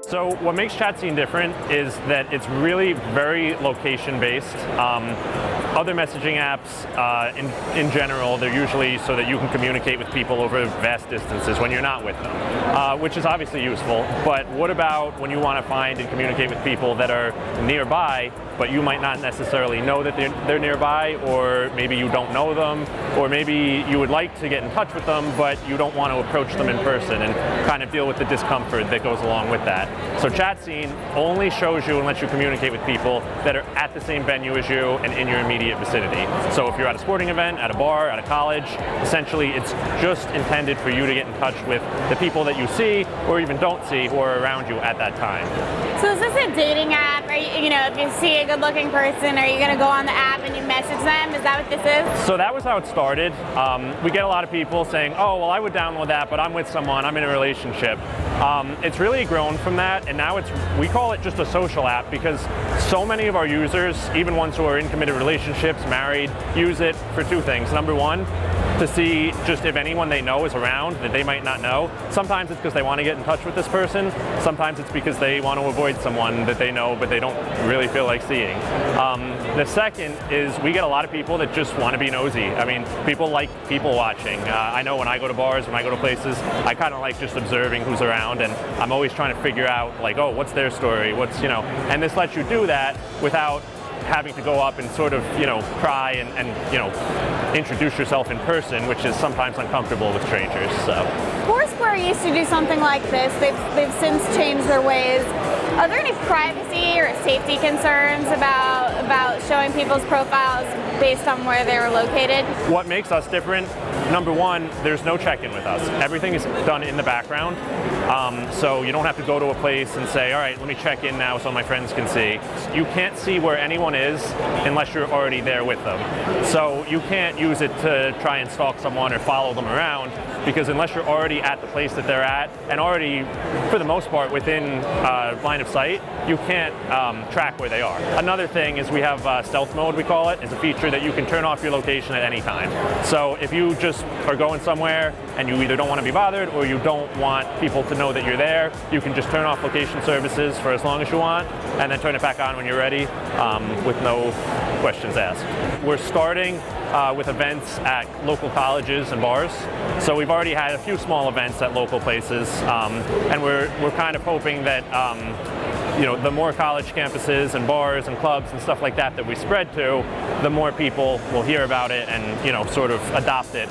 So what makes Chatscene different is that it's really very location-based. Other messaging apps, in general, they're usually so that you can communicate with people over vast distances when you're not with them, which is obviously useful. But what about when you want to find and communicate with people that are nearby, but you might not necessarily know that they're nearby, or maybe you don't know them, or maybe you would like to get in touch with them, but you don't want to approach them in person and kind of deal with the discomfort that goes along with that. So Chatscene only shows you and lets you communicate with people that are at the same venue as you and in your immediate vicinity. So if you're at a sporting event, at a bar, at a college, essentially it's just intended for you to get in touch with the people that you see or even don't see who are around you at that time. So is this a dating app? Are you know, if you see a good-looking person, are you going to go on the app and you message them? Is that what this is? So that was how it started. We get a lot of people saying, oh, well, I would download that, but I'm with someone, I'm in a relationship. It's really grown from that, and now we call it just a social app because so many of our users, even ones who are in committed relationships, married, use it for two things. Number one, to see just if anyone they know is around that they might not know. Sometimes it's because they want to get in touch with this person. Sometimes it's because they want to avoid someone that they know but they don't really feel like seeing. The second is we get a lot of people that just want to be nosy. I mean, people like people watching. I know when I go to bars, when I go to places, I kind of like just observing who's around, and I'm always trying to figure out like, oh, what's their story? What's, you know, and this lets you do that without having to go up and sort of, you know, try and you know, introduce yourself in person, which is sometimes uncomfortable with strangers. So Foursquare used to do something like this. They've since changed their ways. Are there any privacy or safety concerns about showing people's profiles based on where they were located? What makes us different? Number one, there's no check-in with us. Everything is done in the background. So you don't have to go to a place and say, all right, let me check in now so my friends can see. You can't see where anyone is unless you're already there with them. So you can't use it to try and stalk someone or follow them around, because unless you're already at the place that they're at and already, for the most part, within line of sight, you can't track where they are. Another thing is we have stealth mode, we call it. It's a feature that you can turn off your location at any time. So if you just are going somewhere and you either don't want to be bothered or you don't want people to know that you're there, you can just turn off location services for as long as you want and then turn it back on when you're ready with no questions asked. We're starting with events at local colleges and bars. So we've already had a few small events at local places, and we're kind of hoping that you know, the more college campuses and bars and clubs and stuff like that that we spread to, the more people will hear about it and, you know, sort of adopt it.